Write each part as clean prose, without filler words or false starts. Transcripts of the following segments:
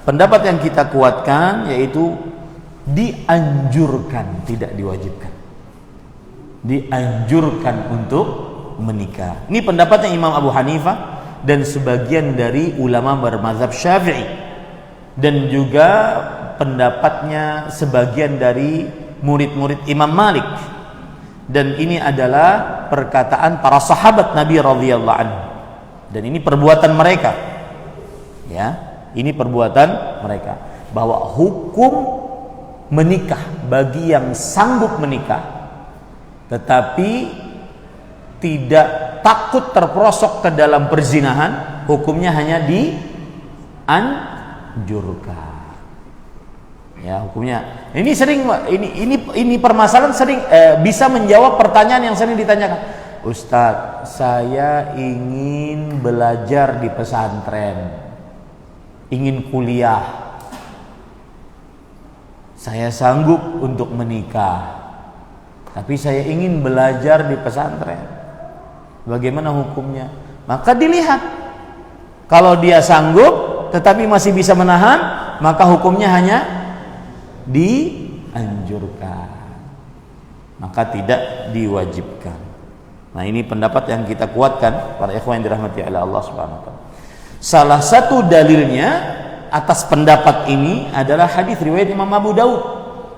pendapat yang kita kuatkan yaitu dianjurkan, tidak diwajibkan. Dianjurkan untuk menikah. Ini pendapatnya Imam Abu Hanifah dan sebagian dari ulama bermazhab Syafi'i, dan juga pendapatnya sebagian dari murid-murid Imam Malik. Dan ini adalah perkataan para sahabat Nabi radhiyallahu anhu. Dan ini perbuatan mereka. Ya, ini perbuatan mereka, bahwa hukum menikah bagi yang sanggup menikah tetapi tidak takut terperosok ke dalam perzinahan, hukumnya hanya dianjurkan. Ya, hukumnya. Ini sering ini permasalahan sering bisa menjawab pertanyaan yang sering ditanyakan. Ustadz, saya ingin belajar di pesantren, ingin kuliah, saya sanggup untuk menikah, tapi saya ingin belajar di pesantren, bagaimana hukumnya? Maka dilihat, kalau dia sanggup tetapi masih bisa menahan, maka hukumnya hanya dianjurkan, maka tidak diwajibkan. Nah, ini pendapat yang kita kuatkan para ikhwan yang dirahmati oleh Allah Subhanahu wa taala. Salah satu dalilnya atas pendapat ini adalah hadis riwayat Imam Abu Daud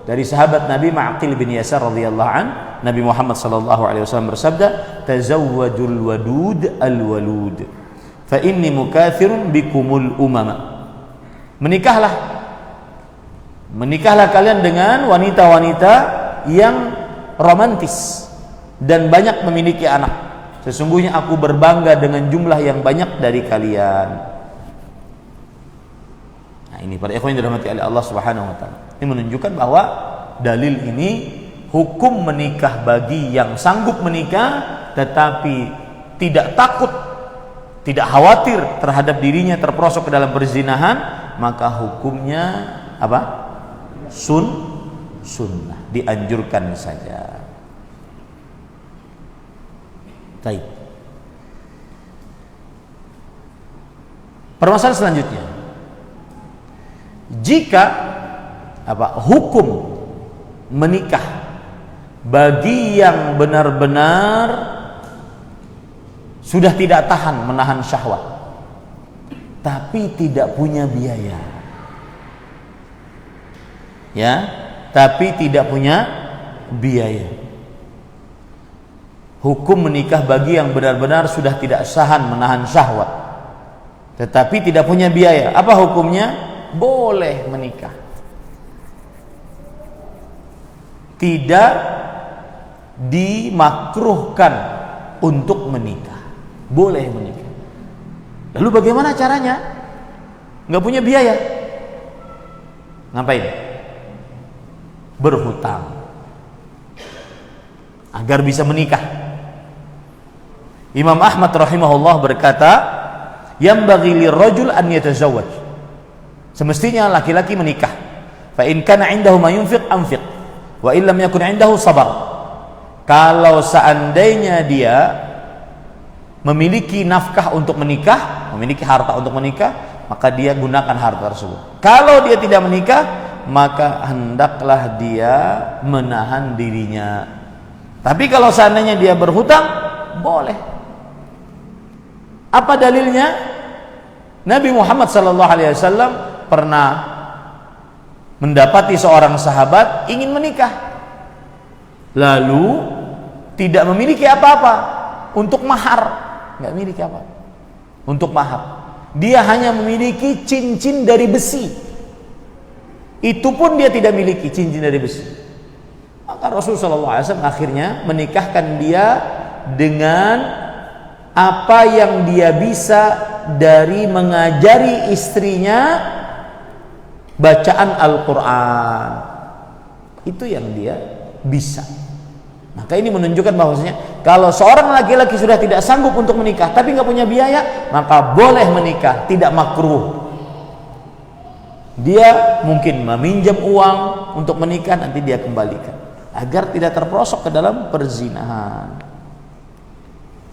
dari sahabat Nabi Ma'qil bin Yasar radhiyallahu an, Nabi Muhammad sallallahu alaihi wasallam bersabda, "Tazawwajul wadud al-walud, fa inni mukathirun bikumul umama." Menikahlah kalian dengan wanita-wanita yang romantis dan banyak memiliki anak. Sesungguhnya aku berbangga dengan jumlah yang banyak dari kalian. Nah, ini para ikhwan yang dirahmati oleh Allah Subhanahu wa taala. Ini menunjukkan bahwa dalil ini hukum menikah bagi yang sanggup menikah tetapi tidak takut, tidak khawatir terhadap dirinya terperosok ke dalam perzinahan, maka hukumnya apa? Sunnah, dianjurkan saja. Baik. Permasalahan selanjutnya, jika hukum menikah bagi yang benar-benar sudah tidak tahan menahan syahwat tapi tidak punya biaya, ya, tapi tidak punya biaya. Hukum menikah bagi yang benar-benar sudah tidak tahan menahan syahwat tetapi tidak punya biaya, apa hukumnya? Boleh menikah, tidak dimakruhkan untuk menikah, boleh menikah. Lalu bagaimana caranya? Nggak punya biaya, ngapain? Berhutang agar bisa menikah. Imam Ahmad rahimahullah berkata, "Yambaghi lirrajul an yatazawwaj." Semestinya laki-laki menikah. Fa in kana 'indahu ma yunfiq anfiq, wa in lam yakun 'indahu sabar. Kalau seandainya dia memiliki nafkah untuk menikah, memiliki harta untuk menikah, maka dia gunakan harta tersebut. Kalau dia tidak menikah, maka hendaklah dia menahan dirinya. Tapi kalau seandainya dia berhutang, boleh. Apa dalilnya? Nabi Muhammad SAW pernah mendapati seorang sahabat ingin menikah, lalu tidak memiliki apa-apa untuk mahar, nggak memiliki apa untuk mahar. Dia hanya memiliki cincin dari besi. Itu pun dia tidak miliki cincin dari besi. Maka Rasulullah SAW akhirnya menikahkan dia dengan apa yang dia bisa dari mengajari istrinya bacaan Al-Quran. Itu yang dia bisa. Maka ini menunjukkan bahwasanya kalau seorang laki-laki sudah tidak sanggup untuk menikah tapi nggak punya biaya, maka boleh menikah, tidak makruh. Dia mungkin meminjam uang untuk menikah, nanti dia kembalikan agar tidak terperosok ke dalam perzinahan.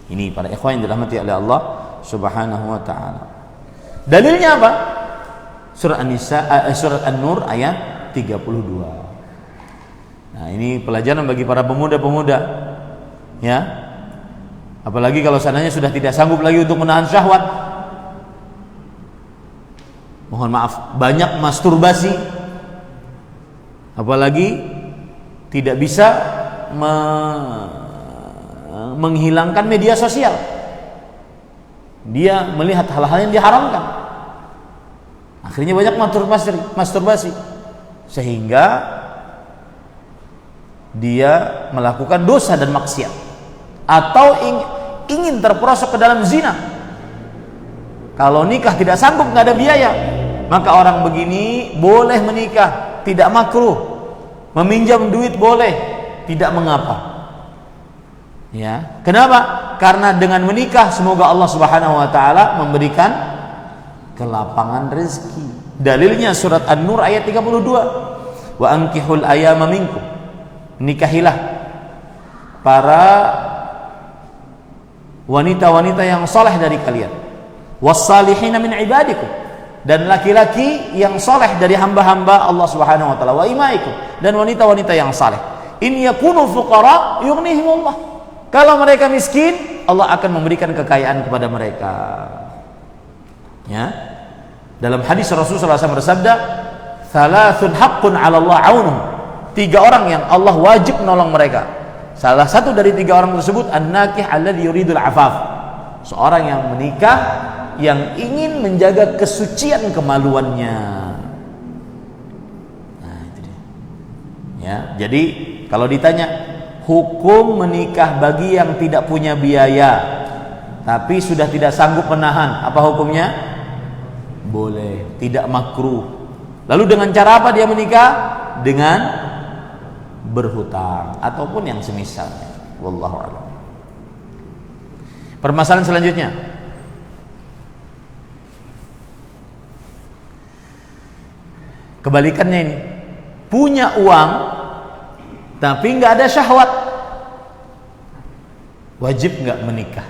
Ini para ikhwan yang dirahmati oleh Allah Subhanahu wa taala. Dalilnya apa? Surat An-Nisa, surat An-Nur ayat 32. Nah, ini pelajaran bagi para pemuda-pemuda, ya. Apalagi kalau seandainya sudah tidak sanggup lagi untuk menahan syahwat. Mohon maaf, banyak masturbasi. Apalagi tidak bisa menghilangkan media sosial. Dia melihat hal-hal yang diharamkan. Akhirnya banyak masturbasi. Sehingga dia melakukan dosa dan maksiat. Atau ingin terperosok ke dalam zina. Kalau nikah tidak sanggup, nggak ada biaya, maka orang begini boleh menikah, tidak makruh. Meminjam duit boleh, tidak mengapa. Ya, kenapa? Karena dengan menikah semoga Allah Subhanahu wa taala memberikan kelapangan rezeki. Dalilnya surat An-Nur ayat 32. Wa ankihul ayama minkum. Nikahilah para wanita-wanita yang saleh dari kalian. Was-salihina min ibadikum, dan laki-laki yang saleh dari hamba-hamba Allah Subhanahu wa taala, wa imaikum, dan wanita-wanita yang saleh. In yakunu fuqara yughnihimullah. Kalau mereka miskin, Allah akan memberikan kekayaan kepada mereka. Ya. Dalam hadis Rasulullah SAW bersabda, "Thalathun haqqun 'ala Allah 'aunuhum." 3 orang yang Allah wajib menolong mereka. Salah satu dari 3 orang tersebut an-nakih alladzi yuridul 'afaf. Seorang yang menikah yang ingin menjaga kesucian kemaluannya. Nah, itu dia. Ya, jadi kalau ditanya hukum menikah bagi yang tidak punya biaya tapi sudah tidak sanggup menahan, apa hukumnya? Boleh, tidak makruh. Lalu dengan cara apa dia menikah? Dengan berhutang ataupun yang semisalnya. Wallahu a'lam. Permasalahan selanjutnya, kebalikannya ini, punya uang tapi nggak ada syahwat, wajib nggak menikah?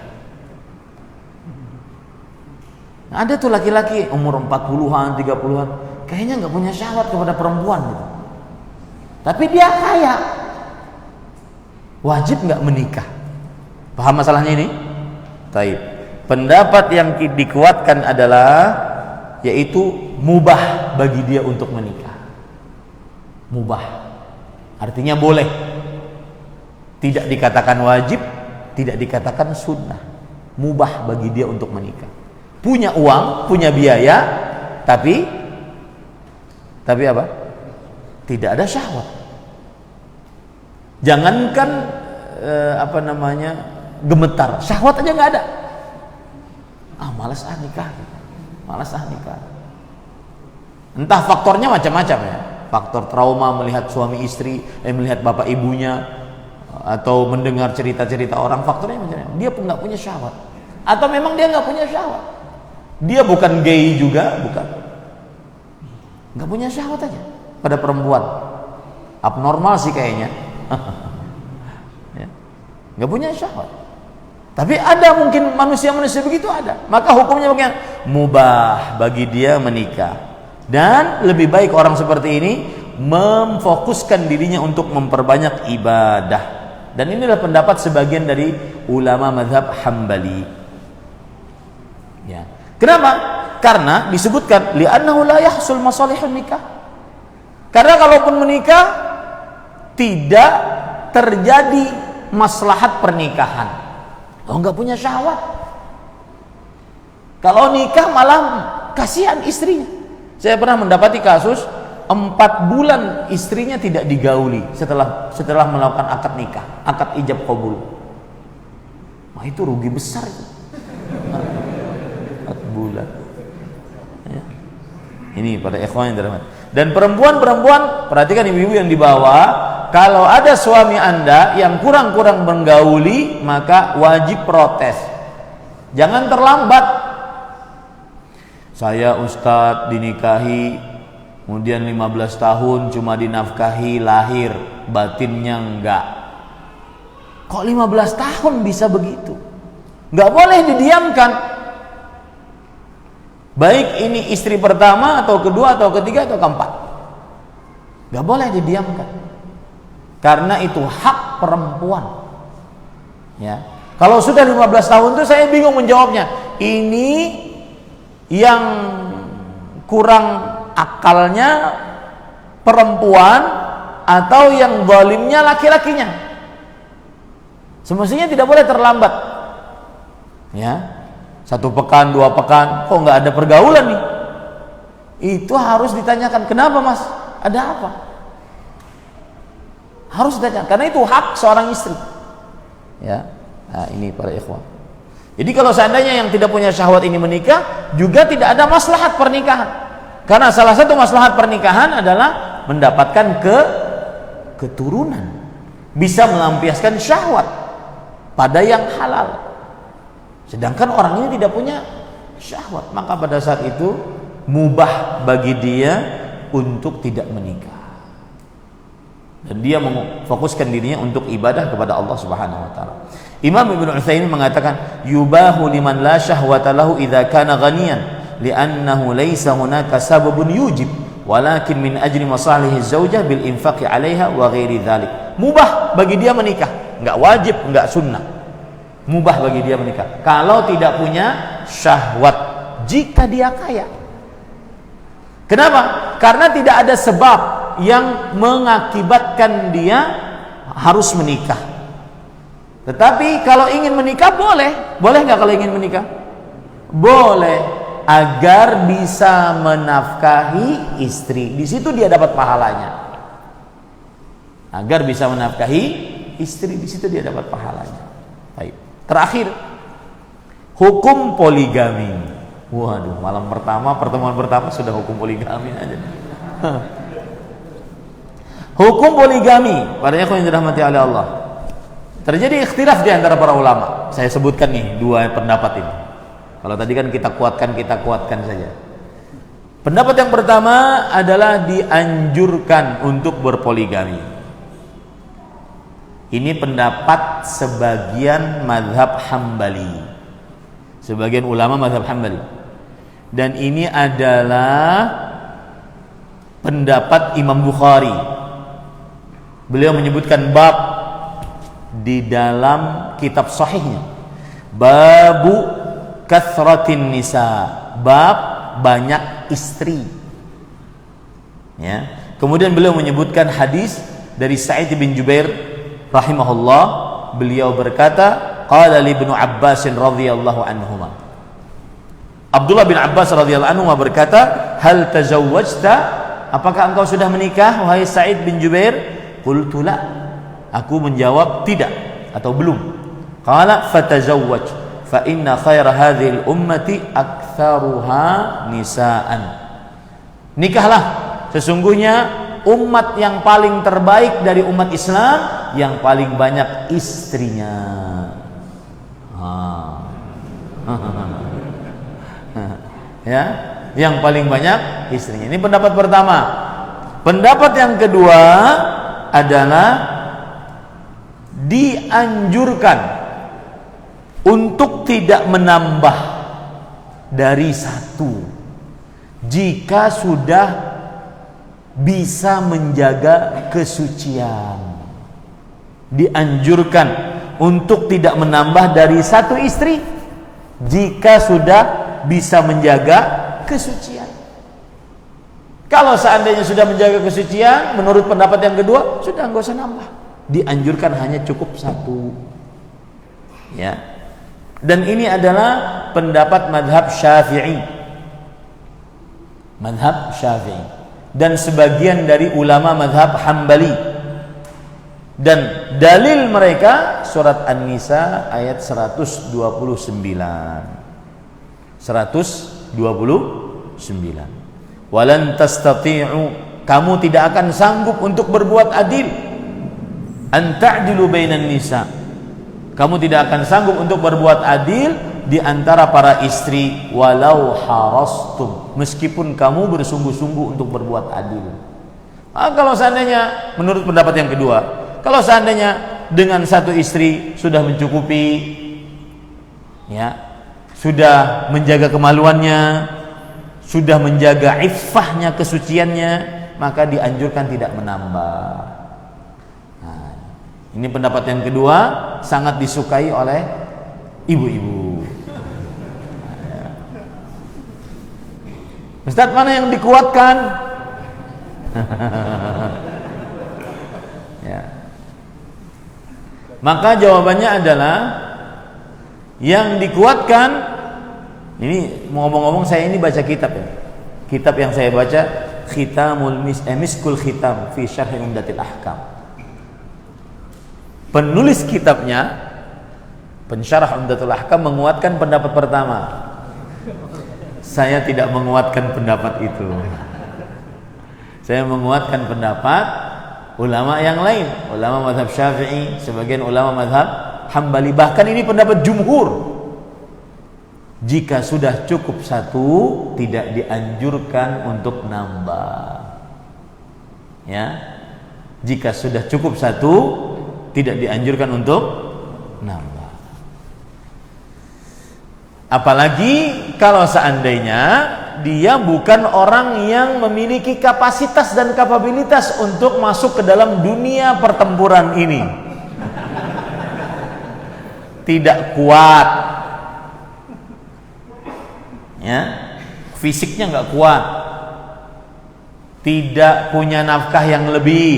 Nah, ada tuh laki-laki umur 40-an, 30-an, kayaknya nggak punya syahwat kepada perempuan gitu. Tapi dia kaya, wajib nggak menikah? Paham masalahnya ini? Taib. Pendapat yang dikuatkan adalah yaitu mubah bagi dia untuk menikah. Mubah artinya boleh, tidak dikatakan wajib, tidak dikatakan sunnah. Mubah bagi dia untuk menikah. Punya uang, punya biaya, tapi apa? Tidak ada syahwat. Jangankan gemetar, syahwat aja nggak ada. Malas nikah, malas nikah. Entah faktornya macam-macam ya. Faktor trauma melihat suami istri, melihat bapak ibunya, atau mendengar cerita-cerita orang. Faktornya macam-macam. Dia pun nggak punya syahwat, atau memang dia nggak punya syahwat. Dia bukan gay juga, bukan. Nggak punya syahwat aja pada perempuan. Abnormal sih kayaknya. Ya. Nggak punya syahwat. Tapi ada mungkin manusia-manusia begitu ada. Maka hukumnya bagaimana? Mubah bagi dia menikah. Dan lebih baik orang seperti ini memfokuskan dirinya untuk memperbanyak ibadah. Dan inilah pendapat sebagian dari ulama mazhab Hambali. Ya. Kenapa? Karena disebutkan li'annahu la yahsul masalihun nikah. Karena kalaupun menikah tidak terjadi maslahat pernikahan. Nggak punya syahwat. Kalau nikah malah kasihan istrinya. Saya pernah mendapati kasus 4 bulan istrinya tidak digauli setelah melakukan akad nikah, akad ijab qabul. Wah, itu rugi besar itu. 4 bulan. Ya. Ini pada ikhwan yang dirahmati. Dan perempuan-perempuan, perhatikan ibu-ibu yang dibawa, kalau ada suami Anda yang kurang-kurang menggauli, maka wajib protes. Jangan terlambat. Saya ustadz dinikahi, kemudian 15 tahun cuma dinafkahi lahir, batinnya enggak. Kok 15 tahun bisa begitu? Enggak boleh didiamkan. Baik ini istri pertama atau kedua atau ketiga atau keempat. Gak boleh didiamkan. Karena itu hak perempuan. Ya. Kalau sudah 15 tahun itu saya bingung menjawabnya. Ini yang kurang akalnya perempuan atau yang zalimnya laki-lakinya. Semestinya tidak boleh terlambat. Ya. 1 pekan, 2 pekan, kok nggak ada pergaulan nih? Itu harus ditanyakan, kenapa mas? Ada apa? Harus ditanyakan, karena itu hak seorang istri. Ya, nah, ini para ikhwan. Jadi kalau seandainya yang tidak punya syahwat ini menikah, juga tidak ada maslahat pernikahan. Karena salah satu maslahat pernikahan adalah mendapatkan keturunan, bisa melampiaskan syahwat pada yang halal. Sedangkan orang ini tidak punya syahwat, maka pada saat itu mubah bagi dia untuk tidak menikah. Dan dia memfokuskan dirinya untuk ibadah kepada Allah Subhanahu wa taala. Imam Ibnu Utsaimin mengatakan, yubahu liman la syahwata lahu idza kana ghaniyan, li'annahu laysa hunaka sababun yujib, walakin min ajli masalihi zaujah bil infaqi 'alaiha wa ghairi dzalik. Mubah bagi dia menikah, enggak wajib, enggak sunnah. Mubah bagi dia menikah kalau tidak punya syahwat, jika dia kaya. Kenapa? Karena tidak ada sebab yang mengakibatkan dia harus menikah. Tetapi kalau ingin menikah boleh. Boleh nggak kalau ingin menikah? Boleh, agar bisa menafkahi istri. Di situ dia dapat pahalanya. Agar bisa menafkahi istri, di situ dia dapat pahalanya. Baik. Terakhir, hukum poligami. Waduh, pertemuan pertama sudah hukum poligami aja. Hukum poligami, para ikhwan yang dirahmati oleh Allah. Terjadi ikhtilaf di antara para ulama. Saya sebutkan nih 2 pendapat ini. Kalau tadi kan kita kuatkan saja. Pendapat yang pertama adalah dianjurkan untuk berpoligami. Ini pendapat sebagian mazhab Hambali, sebagian ulama mazhab Hambali, dan ini adalah pendapat Imam Bukhari. Beliau menyebutkan bab di dalam kitab sahihnya, babu kathratin nisa, bab banyak istri. Ya. Kemudian beliau menyebutkan hadis dari Sa'id bin Jubair rahimahullah, beliau berkata, qala li Ibnu Abbas radhiyallahu anhuma. Abdullah bin Abbas radhiyallahu anhuma berkata, hal tazawwajta? Apakah engkau sudah menikah wahai Sa'id bin Jubair? Qultu la. Aku menjawab tidak atau belum. Qala fatazawwaj fa inna khaira hadhil ummati aktsaruha nisaan. Nikahlah, sesungguhnya umat yang paling terbaik dari umat Islam yang paling banyak istrinya. Ya, yang paling banyak istrinya. Ini pendapat pertama. Pendapat yang kedua adalah dianjurkan untuk tidak menambah dari 1 jika sudah bisa menjaga kesucian. Dianjurkan untuk tidak menambah dari 1 istri jika sudah bisa menjaga kesucian. Kalau seandainya sudah menjaga kesucian, menurut pendapat yang kedua, sudah nggak usah nambah. Dianjurkan hanya cukup 1. Ya. Dan ini adalah pendapat madhab Syafi'i. Madhab Syafi'i. Dan sebagian dari ulama madhab Hambali. Dan dalil mereka surat An-Nisa ayat 129. 129. Walan tastati'u, kamu tidak akan sanggup untuk berbuat adil. An ta'dilu bainan nisa, kamu tidak akan sanggup untuk berbuat adil di antara para istri, walau harastum, meskipun kamu bersungguh-sungguh untuk berbuat adil. Kalau seandainya, menurut pendapat yang kedua, kalau seandainya dengan 1 istri sudah mencukupi, ya, sudah menjaga kemaluannya, sudah menjaga iffahnya, kesuciannya, maka dianjurkan tidak menambah. Nah, ini pendapat yang kedua, sangat disukai oleh ibu-ibu. Ustaz, mana yang dikuatkan? Ya. Maka jawabannya adalah yang dikuatkan. Ini ngomong-ngomong, saya ini baca kitab ya. Kitab yang saya baca Miskul Khitam fi Syarh Umdatil Ahkam. Penulis kitabnya, pensyarah Umdatul Ahkam, menguatkan pendapat pertama. Saya tidak menguatkan pendapat itu. Saya menguatkan pendapat ulama yang lain, ulama mazhab Syafi'i, sebagian ulama mazhab Hambali, bahkan ini pendapat jumhur. Jika sudah cukup satu, tidak dianjurkan untuk nambah. Ya. Jika sudah cukup satu, tidak dianjurkan untuk nambah. Apalagi kalau seandainya dia bukan orang yang memiliki kapasitas dan kapabilitas untuk masuk ke dalam dunia pertempuran ini. Tidak kuat, ya, fisiknya nggak kuat, tidak punya nafkah yang lebih,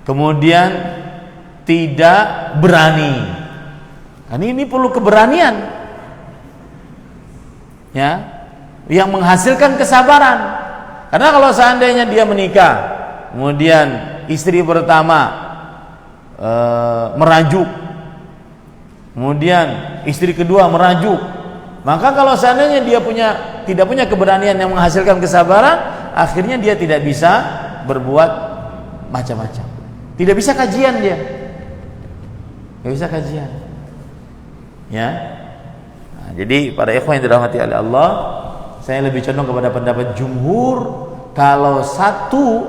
kemudian tidak berani. Ini perlu keberanian, ya, yang menghasilkan kesabaran. Karena kalau seandainya dia menikah, kemudian istri pertama merajuk, kemudian istri kedua merajuk, maka kalau seandainya dia tidak punya keberanian yang menghasilkan kesabaran, akhirnya dia tidak bisa berbuat macam-macam. Tidak bisa kajian dia, tidak bisa kajian. Ya, nah, jadi para ikhwan yang dirahmati oleh Allah, saya lebih condong kepada pendapat jumhur. Kalau satu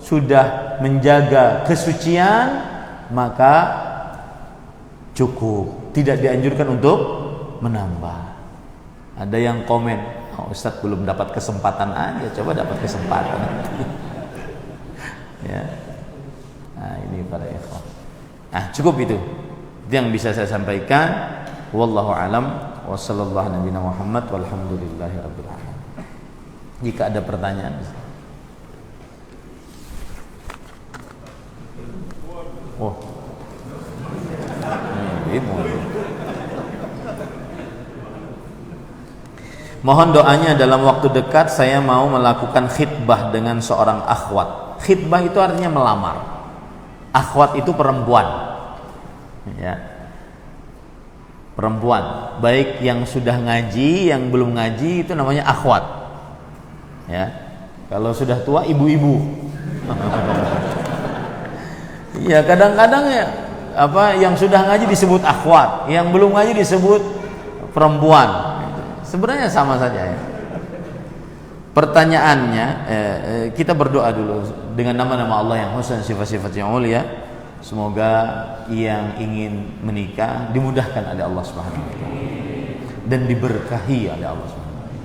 sudah menjaga kesucian, maka cukup, tidak dianjurkan untuk menambah. Ada yang komen, oh, Ustadz belum dapat kesempatan aja, coba dapat kesempatan. Ya, nah ini para ikhwan. Nah cukup itu yang bisa saya sampaikan. Wallahu alam wa sallallahu nabiyana Muhammad walhamdulillahi rabbil alamin. Jika ada pertanyaan. Oh. Mohon doanya dalam waktu dekat saya mau melakukan khitbah dengan seorang akhwat. Khitbah itu artinya melamar. Akhwat itu perempuan. Ya. Perempuan, baik yang sudah ngaji, yang belum ngaji, itu namanya akhwat. Ya. Kalau sudah tua, ibu-ibu. Iya, kadang-kadang ya yang sudah ngaji disebut akhwat, yang belum ngaji disebut perempuan. Sebenarnya sama saja ya. Pertanyaannya, kita berdoa dulu dengan nama-nama Allah yang husna, sifat-sifat yang mulia. Semoga yang ingin menikah dimudahkan oleh Allah Subhanahu wa taala dan diberkahi oleh Allah Subhanahu wa taala.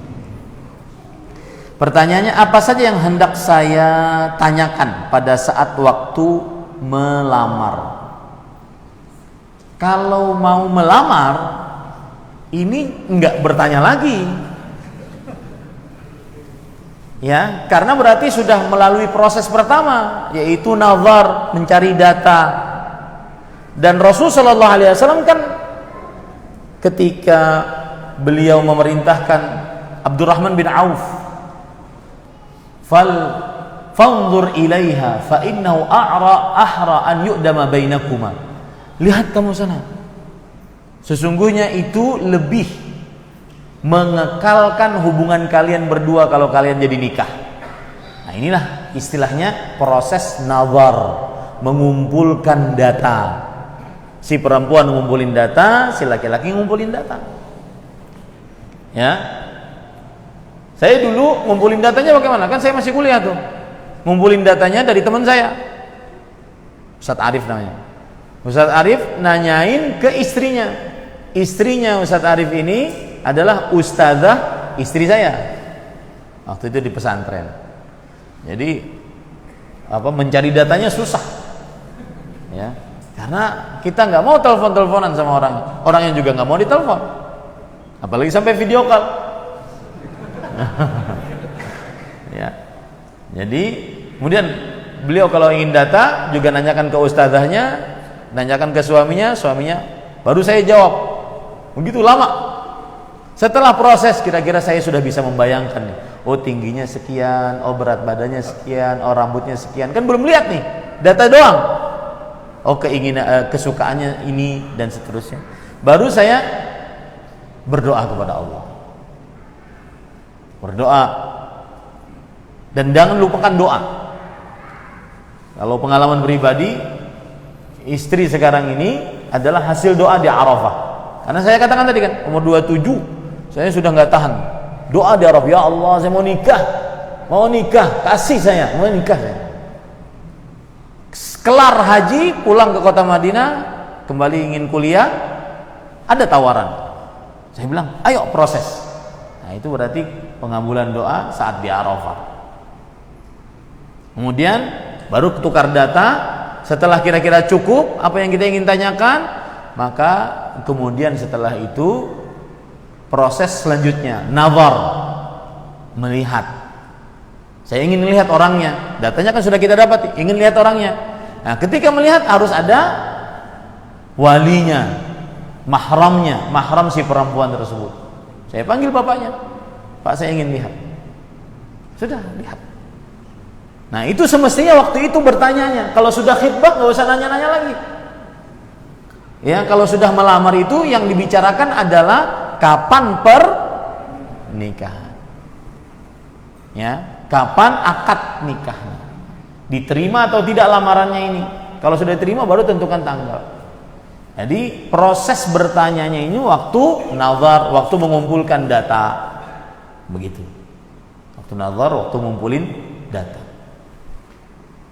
Pertanyaannya, apa saja yang hendak saya tanyakan pada saat waktu melamar? Kalau mau melamar, ini enggak bertanya lagi. Ya, karena berarti sudah melalui proses pertama, yaitu nazar, mencari data. Dan Rasul sallallahu alaihi wasallam kan ketika beliau memerintahkan Abdurrahman bin Auf, fanzur ilaiha fa innahu ahra an yu'dama bainakuma. Lihat kamu sana. Sesungguhnya itu lebih mengekalkan hubungan kalian berdua kalau kalian jadi nikah. Nah inilah istilahnya proses nazar, mengumpulkan data. Si perempuan ngumpulin data, si laki-laki ngumpulin data. Ya, saya dulu ngumpulin datanya bagaimana? Kan saya masih kuliah tuh, ngumpulin datanya dari teman saya, Ustadz Arif namanya. Ustadz Arif nanyain ke istrinya. Istrinya Ustadz Arif ini adalah ustazah istri saya. Waktu itu di pesantren. Jadi mencari datanya susah. Ya. Karena kita nggak mau telepon-teleponan sama orang yang juga nggak mau ditelepon. Apalagi sampai video call. Ya. Jadi kemudian beliau kalau ingin data juga nanyakan ke ustazahnya, nanyakan ke suaminya baru saya jawab. Begitu lama. Setelah proses kira-kira saya sudah bisa membayangkan nih. Oh tingginya sekian, oh berat badannya sekian, oh rambutnya sekian. Kan belum lihat nih, data doang. Oh keinginan, kesukaannya ini dan seterusnya. Baru saya berdoa kepada Allah. Berdoa. Dan jangan lupakan doa. Kalau pengalaman pribadi, istri sekarang ini adalah hasil doa di Arafah. Karena saya katakan tadi kan, umur 27 saya sudah nggak tahan. Doa di Arafah, ya Allah saya mau nikah, kasih saya, mau nikah saya. Kelar haji, pulang ke kota Madinah, kembali ingin kuliah, ada tawaran. Saya bilang, ayo proses. Nah itu berarti pengabulan doa saat di Arafah. Kemudian baru tukar data. Setelah kira-kira cukup apa yang kita ingin tanyakan, maka kemudian setelah itu proses selanjutnya nazar, melihat. Saya ingin melihat orangnya. Datanya kan sudah kita dapat, ingin lihat orangnya. Nah, ketika melihat harus ada walinya, mahramnya, mahram si perempuan tersebut. Saya panggil bapaknya. Pak, saya ingin lihat. Sudah lihat. Nah, itu semestinya waktu itu bertanyanya. Kalau sudah khitbah nggak usah nanya-nanya lagi. Ya, kalau sudah melamar itu yang dibicarakan adalah kapan pernikahan. Ya, kapan akad nikahnya? Diterima atau tidak lamarannya ini? Kalau sudah diterima baru tentukan tanggal. Jadi proses bertanyanya ini waktu nazar, waktu mengumpulkan data. Begitu. Waktu nazar, waktu ngumpulin data.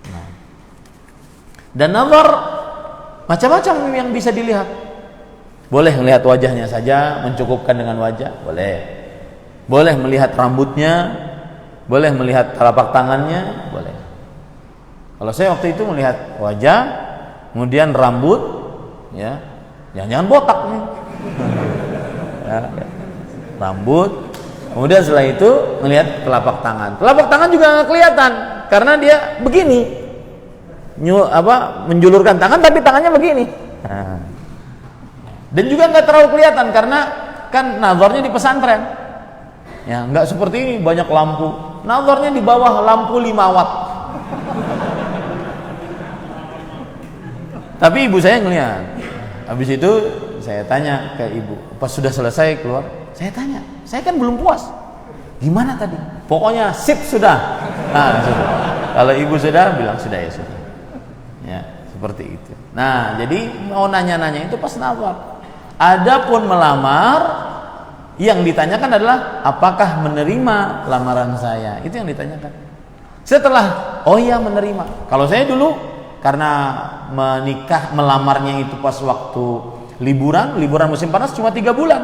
Nah. Dan nazar macam-macam yang bisa dilihat. Boleh melihat wajahnya saja, mencukupkan dengan wajah, boleh. Boleh melihat rambutnya, boleh melihat telapak tangannya, boleh. Kalau saya waktu itu melihat wajah, kemudian rambut, ya, jangan botak nih. Ya, rambut, kemudian setelah itu melihat telapak tangan. Telapak tangan juga nggak kelihatan karena dia begini, menjulurkan tangan tapi tangannya begini. Dan juga nggak terlalu kelihatan karena kan nazarnya di pesantren. Ya, nggak seperti ini banyak lampu. Nazarnya di bawah lampu 5 watt. Tapi ibu saya ngelihat. Habis itu saya tanya ke ibu, pas sudah selesai keluar, saya tanya, saya kan belum puas. Gimana tadi? Pokoknya sip sudah. Nah, sudah. Kalau ibu sudah bilang sudah ya sudah. Ya, seperti itu. Nah, jadi mau nanya-nanya itu pas nazar. Adapun melamar, yang ditanyakan adalah apakah menerima lamaran saya. Itu yang ditanyakan. Setelah, oh iya menerima. Kalau saya dulu karena melamarnya itu pas waktu liburan musim panas cuma 3 bulan.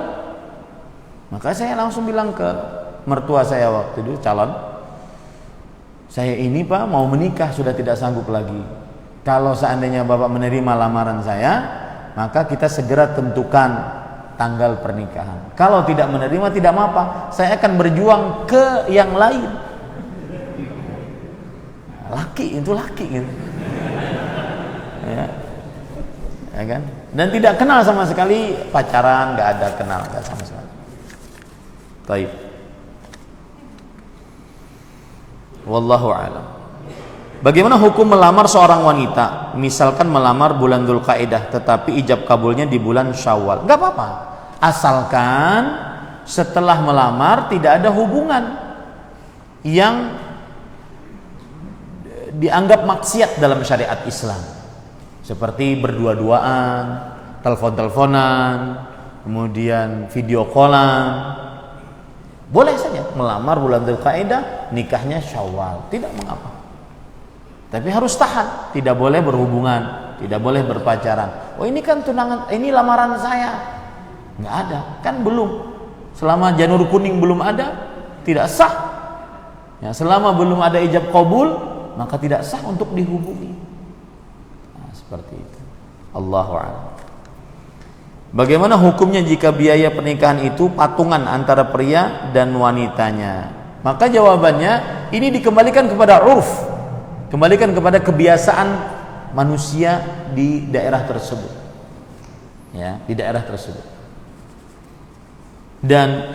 Maka saya langsung bilang ke mertua saya waktu itu, calon, saya ini Pak mau menikah, sudah tidak sanggup lagi. Kalau seandainya Bapak menerima lamaran saya, maka kita segera tentukan tanggal pernikahan. Kalau tidak menerima tidak apa, saya akan berjuang ke yang lain. Laki itu laki gitu. Ya kan? Dan tidak kenal sama sekali, pacaran nggak ada, kenal nggak sama sekali. Taib. Wallahu a'lam. Bagaimana hukum melamar seorang wanita? Misalkan melamar bulan Dzulqa'dah, tetapi ijab kabulnya di bulan Syawal. Nggak apa-apa, asalkan setelah melamar tidak ada hubungan yang dianggap maksiat dalam syariat Islam. Seperti berdua-duaan, telepon-teleponan, kemudian video callan. Boleh saja melamar bulan Dzulqa'dah, nikahnya Syawal, tidak mengapa. Tapi harus tahan, tidak boleh berhubungan, tidak boleh berpacaran. Oh ini kan tunangan, ini lamaran saya. Nggak ada, kan belum. Selama janur kuning belum ada, tidak sah. Ya, selama belum ada ijab qabul, maka tidak sah untuk dihubungi. Nah, seperti itu. Allahu a'lam. Bagaimana hukumnya jika biaya pernikahan itu patungan antara pria dan wanitanya? Maka jawabannya ini dikembalikan kepada urf, kembalikan kepada kebiasaan manusia di daerah tersebut. Ya, di daerah tersebut. Dan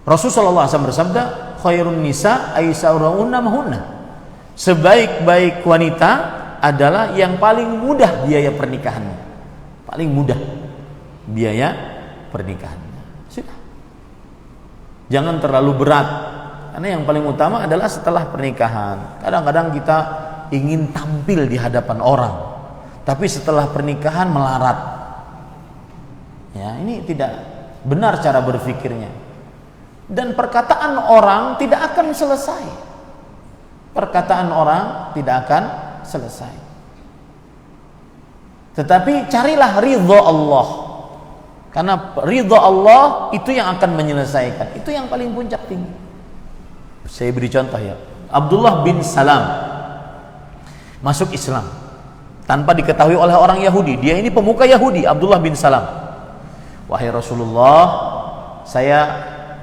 Rasulullah SAW bersabda, khairun nisa aisaruna mahunna. Sebaik-baik wanita adalah yang paling mudah biaya pernikahannya. Paling mudah biaya pernikahannya. Sudah. Jangan terlalu berat. Karena yang paling utama adalah setelah pernikahan. Kadang-kadang kita ingin tampil di hadapan orang, tapi setelah pernikahan melarat. Ya, ini tidak benar cara berpikirnya. Dan perkataan orang tidak akan selesai. Perkataan orang tidak akan selesai. Tetapi carilah ridha Allah. Karena ridha Allah itu yang akan menyelesaikan. Itu yang paling puncak tinggi. Saya beri contoh ya. Abdullah bin Salam masuk Islam tanpa diketahui oleh orang Yahudi. Dia ini pemuka Yahudi, Abdullah bin Salam. Wahai Rasulullah, saya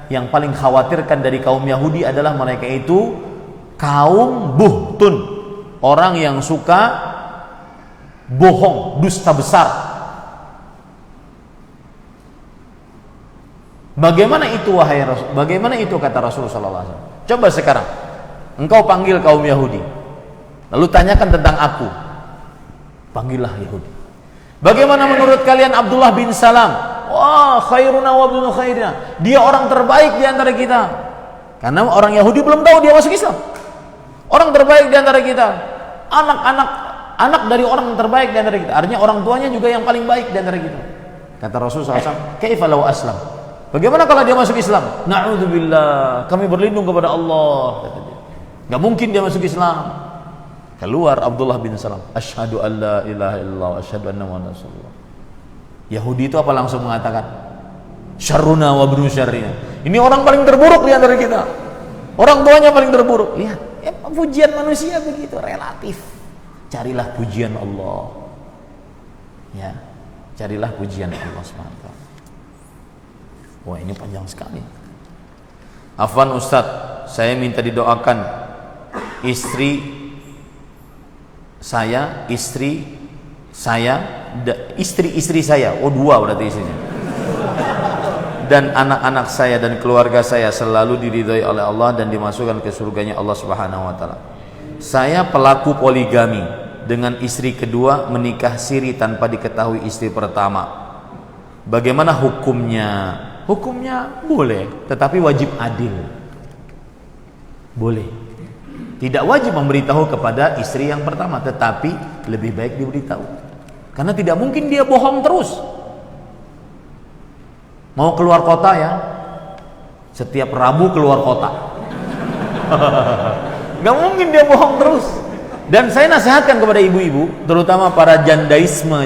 yang paling khawatirkan dari kaum Yahudi adalah mereka itu kaum buhtun, orang yang suka bohong, dusta besar. Bagaimana itu wahai Rasul? Bagaimana itu kata Rasulullah SAW? Coba sekarang engkau panggil kaum Yahudi, lalu tanyakan tentang aku. Panggillah Yahudi. Bagaimana menurut kalian Abdullah bin Salam? Wah, khairuna wa ibnu khairina. Dia orang terbaik di antara kita. Karena orang Yahudi belum tahu dia masuk Islam. Orang terbaik di antara kita. Anak dari orang terbaik di antara kita. Artinya orang tuanya juga yang paling baik di antara kita. Kata Rasulullah SAW, kaifa law aslam? Bagaimana kalau dia masuk Islam? Na'udzubillah, kami berlindung kepada Allah. Kata dia. Gak mungkin dia masuk Islam. Keluar Abdullah bin Salam, asyhadu an la ilaha illallah wa asyhadu anna muhammadar rasulullah. Yahudi itu apa langsung mengatakan? Syarruna wa ibnu syarrina. Ini orang paling terburuk di antara kita. Orang tuanya paling terburuk. Lihat, ya, pujian manusia begitu, relatif. Carilah pujian Allah. Ya, carilah pujian Allah SWT. Wah, ini panjang sekali. Afwan Ustadz, saya minta didoakan istri saya, istri saya, oh dua berarti istrinya, dan anak-anak saya dan keluarga saya selalu diridhoi oleh Allah dan dimasukkan ke surganya Allah Subhanahu wa taala. Saya pelaku poligami, dengan istri kedua menikah siri tanpa diketahui istri pertama. Bagaimana hukumnya? Hukumnya boleh, tetapi wajib adil. Boleh. Tidak wajib memberitahu kepada istri yang pertama, tetapi lebih baik diberitahu. Karena tidak mungkin dia bohong terus. Mau keluar kota ya, setiap Rabu keluar kota. Gak mungkin dia bohong terus. Dan saya nasihatkan kepada ibu-ibu, terutama para jandaisme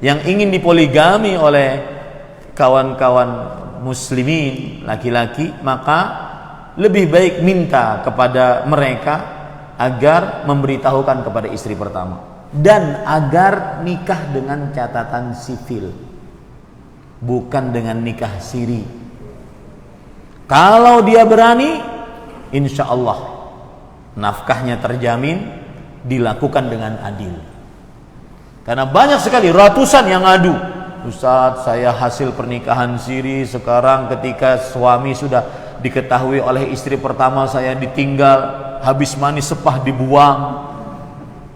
yang ingin dipoligami oleh kawan-kawan muslimin laki-laki, maka lebih baik minta kepada mereka agar memberitahukan kepada istri pertama, dan agar nikah dengan catatan sipil, bukan dengan nikah siri. Kalau dia berani, insya Allah nafkahnya terjamin, dilakukan dengan adil. Karena banyak sekali ratusan yang ngadu, Ustadz, saya hasil pernikahan siri, sekarang ketika suami sudah diketahui oleh istri pertama saya ditinggal, habis manis sepah dibuang.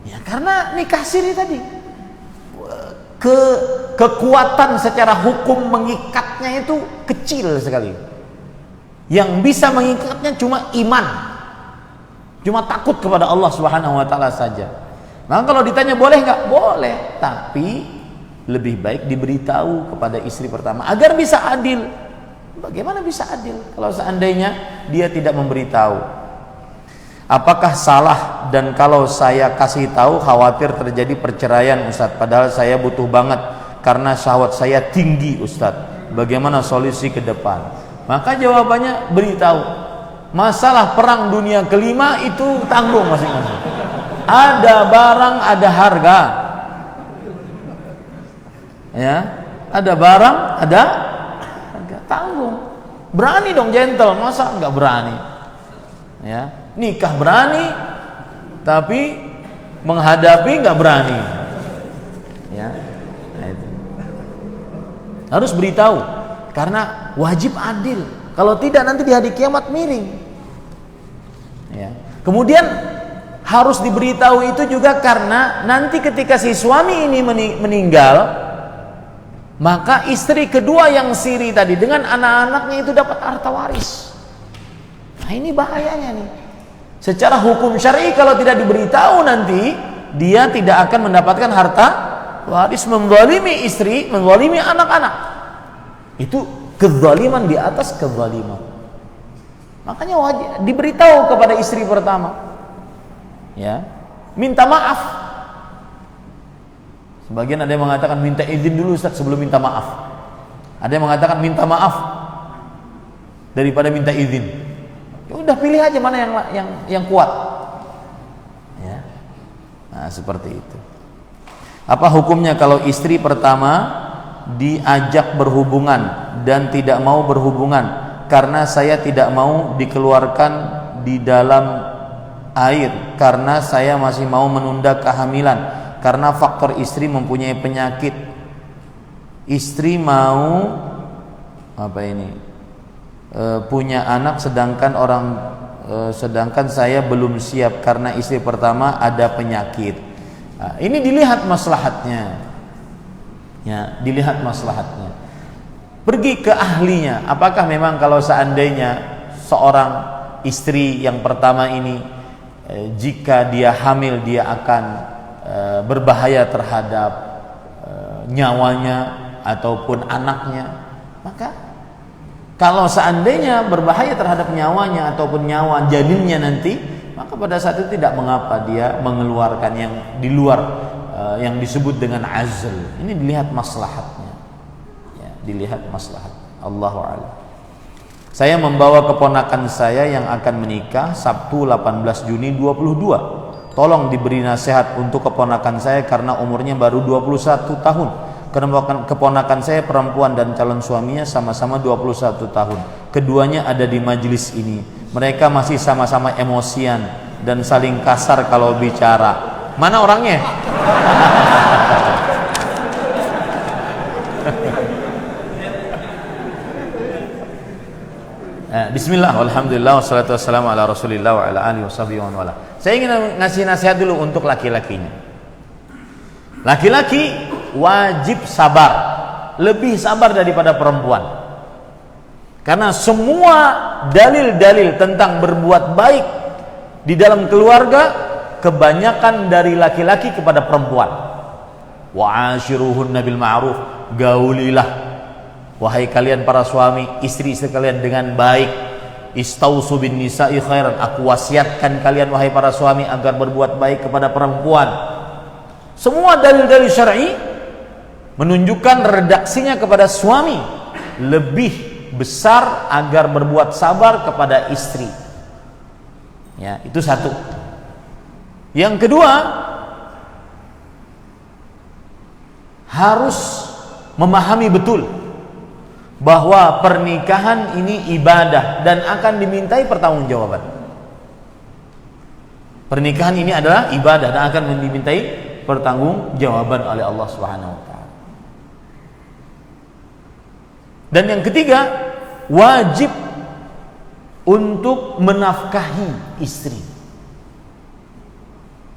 Ya karena nikah siri tadi, kekuatan secara hukum mengikatnya itu kecil sekali. Yang bisa mengikatnya cuma iman, cuma takut kepada Allah Subhanahu wa taala saja. Nah kalau ditanya boleh nggak? Boleh, tapi lebih baik diberitahu kepada istri pertama agar bisa adil. Bagaimana bisa adil kalau seandainya dia tidak memberitahu? Apakah salah, dan kalau saya kasih tahu khawatir terjadi perceraian Ustadz, padahal saya butuh banget karena syahwat saya tinggi Ustadz. Bagaimana solusi ke depan? Maka jawabannya beritahu. Masalah perang dunia kelima itu tanggung masing-masing. Ada barang, ada harga. Ya, ada barang, ada harga. Tanggung. Berani dong gentle, masa nggak berani? Ya, nikah berani, tapi menghadapi nggak berani. Ya, nah itu. Harus beritahu, karena wajib adil. Kalau tidak nanti di hari kiamat miring. Ya. Kemudian harus diberitahu itu juga karena nanti ketika si suami ini meninggal, maka istri kedua yang siri tadi dengan anak-anaknya itu dapat harta waris. Nah ini bahayanya nih. Secara hukum syar'i kalau tidak diberitahu nanti dia tidak akan mendapatkan harta waris, menzalimi istri, menzalimi anak-anak. Itu kezaliman di atas kezaliman. Makanya wajib diberitahu kepada istri pertama. Ya, minta maaf. Sebagian ada yang mengatakan minta izin dulu Ustaz sebelum minta maaf. Ada yang mengatakan minta maaf daripada minta izin. Ya udah pilih aja mana yang kuat. Ya. Nah, seperti itu. Apa hukumnya kalau istri pertama diajak berhubungan dan tidak mau berhubungan karena saya tidak mau dikeluarkan di dalam air karena saya masih mau menunda kehamilan karena faktor istri mempunyai penyakit. Istri mau punya anak sedangkan saya belum siap karena istri pertama ada penyakit. Nah, ini dilihat maslahatnya. Ya, dilihat maslahatnya. Pergi ke ahlinya. Apakah memang kalau seandainya seorang istri yang pertama ini jika dia hamil dia akan berbahaya terhadap nyawanya ataupun anaknya, maka kalau seandainya berbahaya terhadap nyawanya ataupun nyawa janinnya nanti, maka pada saat itu tidak mengapa dia mengeluarkan yang di luar yang disebut dengan azl. Ini dilihat maslahatnya. Ya, dilihat maslahat. Allahu a'lam. Saya membawa keponakan saya yang akan menikah Sabtu 18 Juni 22. Tolong diberi nasihat untuk keponakan saya karena umurnya baru 21 tahun. Keponakan saya perempuan dan calon suaminya sama-sama 21 tahun. Keduanya ada di majelis ini. Mereka masih sama-sama emosian dan saling kasar kalau bicara. Mana orangnya? Bismillah, alhamdulillah, wassalatu wassalamu ala rasulillah wa ala alihi washabihi wa wala. Saya ingin ngasih nasihat dulu untuk laki-lakinya. Laki-laki wajib sabar, lebih sabar daripada perempuan. Karena semua dalil-dalil tentang berbuat baik di dalam keluarga kebanyakan dari laki-laki kepada perempuan. Wa'ashiruhunna bil ma'ruf, gaulilah wahai kalian para suami istri-istri kalian dengan baik. Istausu bin nisa'i khairan, aku wasiatkan kalian wahai para suami agar berbuat baik kepada perempuan. Semua dalil-dalil syar'i menunjukkan redaksinya kepada suami lebih besar agar berbuat sabar kepada istri. Ya, itu satu. Yang kedua, harus memahami betul bahwa pernikahan ini ibadah dan akan dimintai pertanggungjawaban. Pernikahan ini adalah ibadah dan akan dimintai pertanggungjawaban oleh Allah Subhanahu wa taala. Dan yang ketiga, wajib untuk menafkahi istri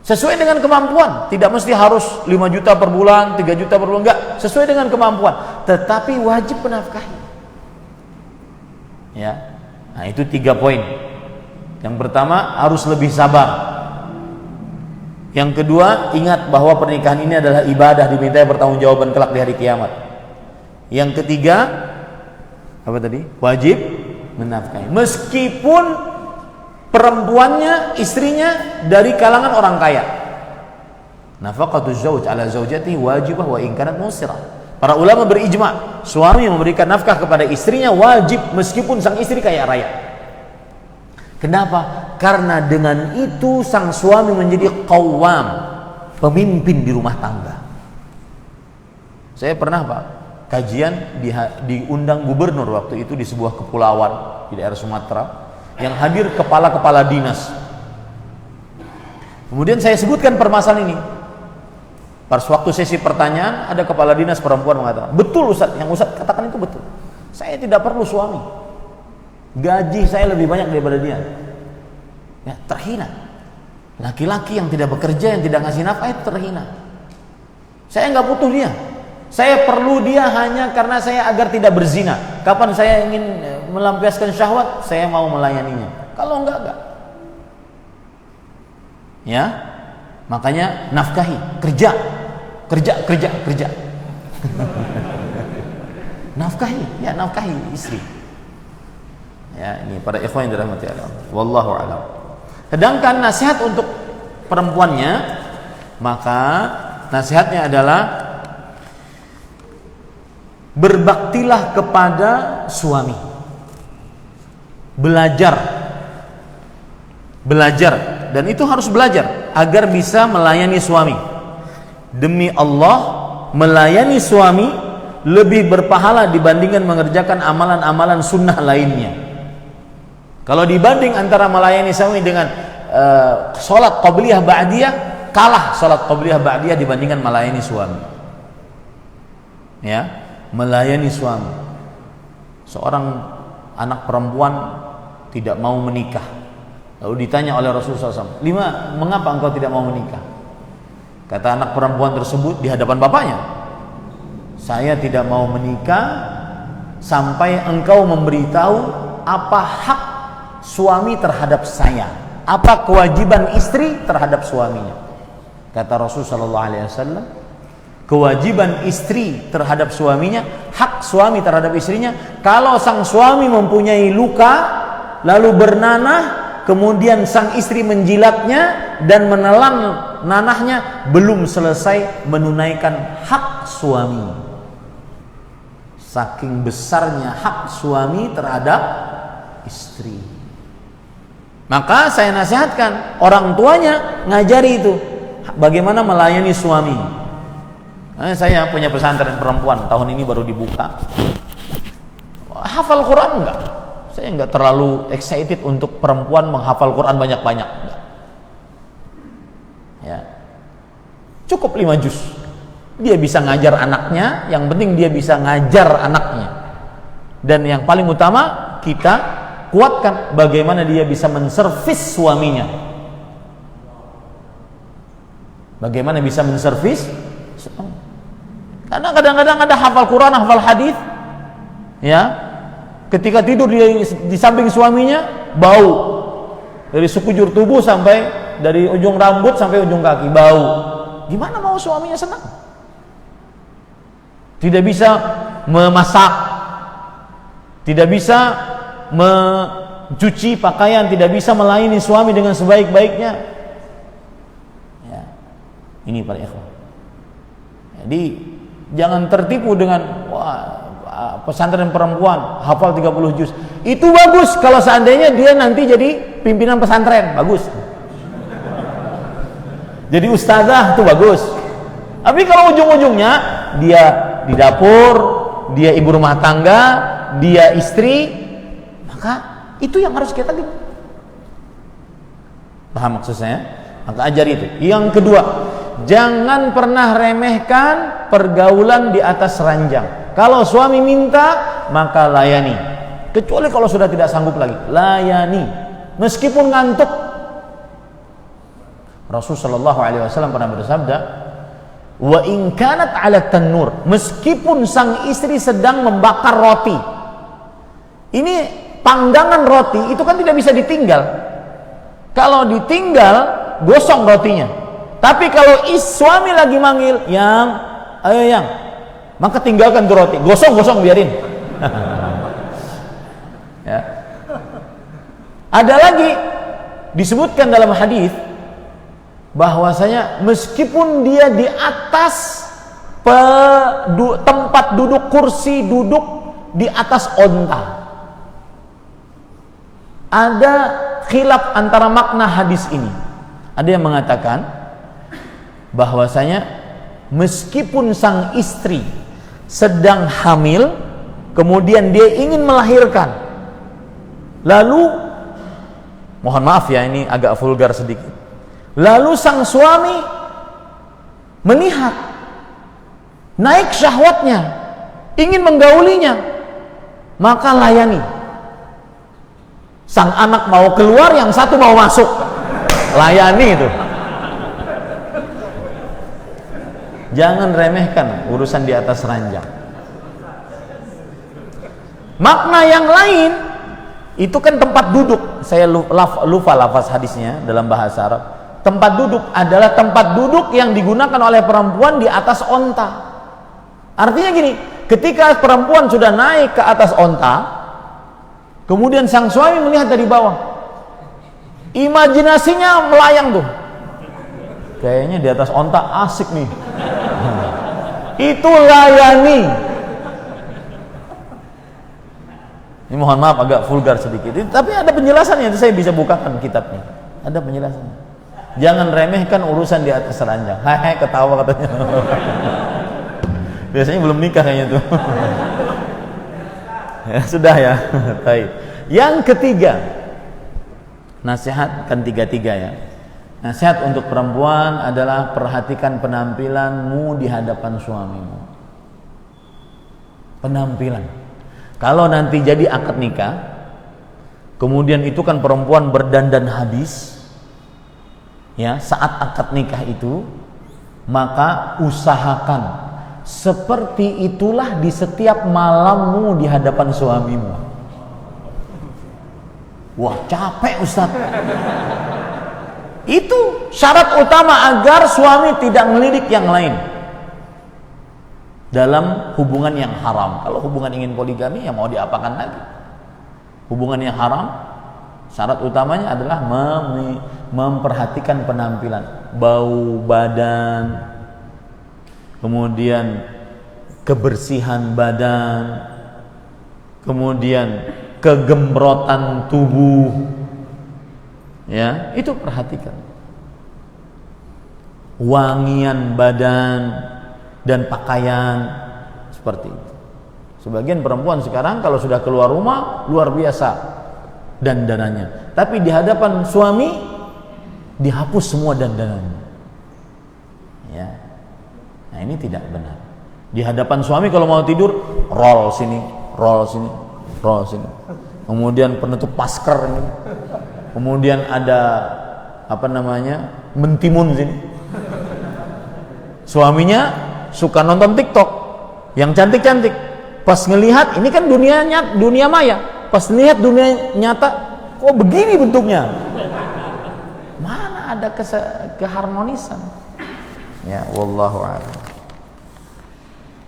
sesuai dengan kemampuan. Tidak mesti harus 5 juta per bulan, 3 juta per bulan, enggak, sesuai dengan kemampuan, tetapi wajib menafkahi. Ya. Nah, itu 3 poin. Yang pertama, harus lebih sabar. Yang kedua, ingat bahwa pernikahan ini adalah ibadah, dimintai pertanggungjawaban kelak di hari kiamat. Yang ketiga, apa tadi? Wajib menafkahi. Meskipun perempuannya, istrinya dari kalangan orang kaya. Nafaqatu zauj ala zaujatihi wajibah wa in kanat musirah. Para ulama berijma, suami memberikan nafkah kepada istrinya wajib meskipun sang istri kaya raya. Kenapa? Karena dengan itu sang suami menjadi qawwam, pemimpin di rumah tangga. Saya pernah Pak, kajian diundang gubernur waktu itu di sebuah kepulauan di daerah Sumatera, yang hadir kepala-kepala dinas. Kemudian saya sebutkan permasalahan ini. Pas waktu sesi pertanyaan, ada kepala dinas perempuan mengatakan, betul Ustaz, yang Ustaz katakan itu betul. Saya tidak perlu suami, gaji saya lebih banyak daripada dia. Ya, terhina. Laki-laki yang tidak bekerja, yang tidak ngasih nafkah itu terhina. Saya nggak butuh dia. Saya perlu dia hanya karena saya agar tidak berzina. Kapan saya ingin melampiaskan syahwat, saya mau melayaninya. Kalau enggak. Ya, makanya nafkahi, kerja. nafkahi istri. Ya, ini para ikhwan yang dirahmati Allah. Wallahu a'lam. Sedangkan nasihat untuk perempuannya, maka nasihatnya adalah berbaktilah kepada suami. Belajar, dan itu harus belajar agar bisa melayani suami. Demi Allah, melayani suami lebih berpahala dibandingkan mengerjakan amalan-amalan sunnah lainnya. Kalau dibanding antara melayani suami dengan sholat qabliyah ba'diyah, kalah sholat qabliyah ba'diyah dibandingkan melayani suami. Ya, melayani suami. Seorang anak perempuan tidak mau menikah, lalu ditanya oleh Rasulullah SAW, "Lima, mengapa engkau tidak mau menikah?" Kata anak perempuan tersebut di hadapan bapaknya, "Saya tidak mau menikah sampai engkau memberitahu apa hak suami terhadap saya, apa kewajiban istri terhadap suaminya." Kata Rasulullah SAW, kewajiban istri terhadap suaminya, hak suami terhadap istrinya, kalau sang suami mempunyai luka lalu bernanah, kemudian sang istri menjilatnya dan menelan nanahnya, belum selesai menunaikan hak suami. Saking besarnya hak suami terhadap istri. Maka saya nasihatkan orang tuanya ngajari itu bagaimana melayani suami. Saya punya pesantren perempuan, tahun ini baru dibuka. Hafal Quran enggak? Saya enggak terlalu excited untuk perempuan menghafal Quran banyak-banyak. Ya. Cukup 5 juz. Dia bisa ngajar anaknya, yang penting dia bisa ngajar anaknya. Dan yang paling utama, kita kuatkan bagaimana dia bisa menservis suaminya. Bagaimana bisa menservis? Karena kadang-kadang ada hafal Quran, hafal hadis, ya, ketika tidur dia di samping suaminya bau dari sekujur tubuh sampai dari ujung rambut sampai ujung kaki bau. Gimana mau suaminya senang? Tidak bisa memasak, tidak bisa mencuci pakaian, tidak bisa melayani suami dengan sebaik-baiknya. Ya. Ini para ikhwan. Jadi jangan tertipu dengan pesantren perempuan hafal 30 juz. Itu bagus kalau seandainya dia nanti jadi pimpinan pesantren, bagus. Jadi ustazah itu bagus. Tapi kalau ujung-ujungnya dia di dapur, dia ibu rumah tangga, dia istri, maka itu yang harus kita lihat. Paham maksud saya? Maka ajari itu. Yang kedua, jangan pernah remehkan pergaulan di atas ranjang. Kalau suami minta, maka layani. Kecuali kalau sudah tidak sanggup lagi, layani. Meskipun ngantuk. Rasulullah SAW pernah bersabda, "Wa in kanat 'ala tanur", meskipun sang istri sedang membakar roti. Ini panggangan roti itu kan tidak bisa ditinggal. Kalau ditinggal, gosong rotinya. Tapi kalau suami lagi manggil, "Yang, ayo yang", maka tinggalkan tuh roti, gosong biarin. Ya. Ada lagi disebutkan dalam hadis bahwasanya meskipun dia di atas tempat duduk, kursi duduk di atas onta. Ada khilaf antara makna hadis ini. Ada yang mengatakan bahwasanya meskipun sang istri sedang hamil, kemudian dia ingin melahirkan, lalu, mohon maaf ya ini agak vulgar sedikit, lalu sang suami melihat naik syahwatnya, ingin menggaulinya, maka layani. Sang anak mau keluar, yang satu mau masuk, layani itu. Jangan remehkan urusan di atas ranjang. Makna yang lain itu kan tempat duduk. Saya lupa lafaz hadisnya dalam bahasa Arab. Tempat duduk adalah tempat duduk yang digunakan oleh perempuan di atas onta. Artinya gini, ketika perempuan sudah naik ke atas onta, kemudian sang suami melihat dari bawah, imajinasinya melayang tuh, kayaknya di atas onta asik nih. Itu layani. Ini mohon maaf agak vulgar sedikit, tapi ada penjelasannya. Itu saya bisa bukakan kitabnya, ada penjelasannya. Jangan remehkan urusan di atas ranjang. Hehe, ketawa katanya. Biasanya belum nikah kayaknya tuh. Ya, sudah ya. Baik. Yang ketiga, nasihat kan tiga-tiga ya. Nasihat untuk perempuan adalah perhatikan penampilanmu di hadapan suamimu. Penampilan. Kalau nanti jadi akad nikah, kemudian itu kan perempuan berdandan habis, ya, saat akad nikah itu, maka usahakan seperti itulah di setiap malammu di hadapan suamimu. Wah, capek Ustaz. Itu syarat utama agar suami tidak melirik yang lain dalam hubungan yang haram. Kalau hubungan ingin poligami, ya mau diapakan lagi. Hubungan yang haram, syarat utamanya adalah memperhatikan penampilan, bau badan, kemudian kebersihan badan, kemudian kegembrotan tubuh, ya, itu perhatikan. Wangian badan dan pakaian seperti itu. Sebagian perempuan sekarang kalau sudah keluar rumah luar biasa dandanannya, tapi di hadapan suami dihapus semua dandanannya, ya. Nah, ini tidak benar. Di hadapan suami kalau mau tidur, roll sini, roll sini, roll sini. Kemudian penutup masker ini. Kemudian ada apa namanya? Mentimun sini. Suaminya suka nonton TikTok yang cantik-cantik. Pas ngelihat, ini kan dunia maya. Pas ngelihat dunia nyata, kok begini bentuknya? Mana ada keharmonisan? Ya, wallahu a'lam.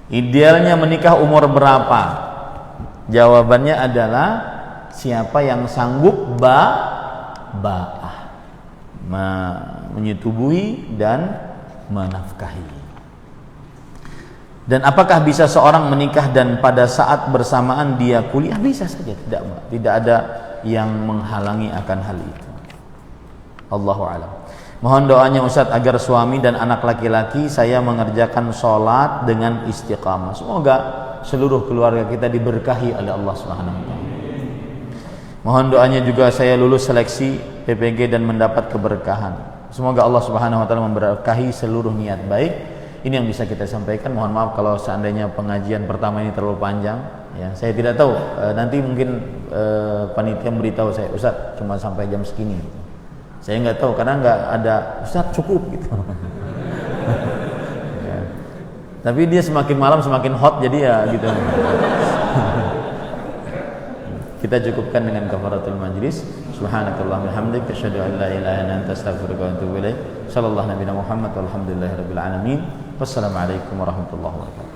Idealnya menikah umur berapa? Jawabannya adalah siapa yang sanggup menyetubuhi dan menafkahi. Dan apakah bisa seorang menikah dan pada saat bersamaan dia kuliah? Bisa saja, tidak ada yang menghalangi akan hal itu. Allahu a'lam. Mohon doanya Ustaz agar suami dan anak laki-laki saya mengerjakan sholat dengan istiqamah. Semoga seluruh keluarga kita diberkahi oleh Allah Subhanahu wa taala. Mohon doanya juga saya lulus seleksi PPG dan mendapat keberkahan. Semoga Allah Subhanahu wa taala memberkahi seluruh niat baik. Ini yang bisa kita sampaikan. Mohon maaf kalau seandainya pengajian pertama ini terlalu panjang, ya. Saya tidak tahu, nanti mungkin panitia memberitahu saya, Ustaz cuma sampai jam segini. Saya nggak tahu karena nggak ada Ustaz cukup gitu. Ya. Tapi dia semakin malam semakin hot, jadi ya gitu. Kita cukupkan dengan kafaratul majlis. Subhanakallahumma hamdika asyhadu an la ilaha illa anta astaghfiruka wa atubu ilaik. Sallallahu nabiyana Muhammad walhamdulillahirabbil alamin. Wassalamualaikum warahmatullahi wabarakatuh.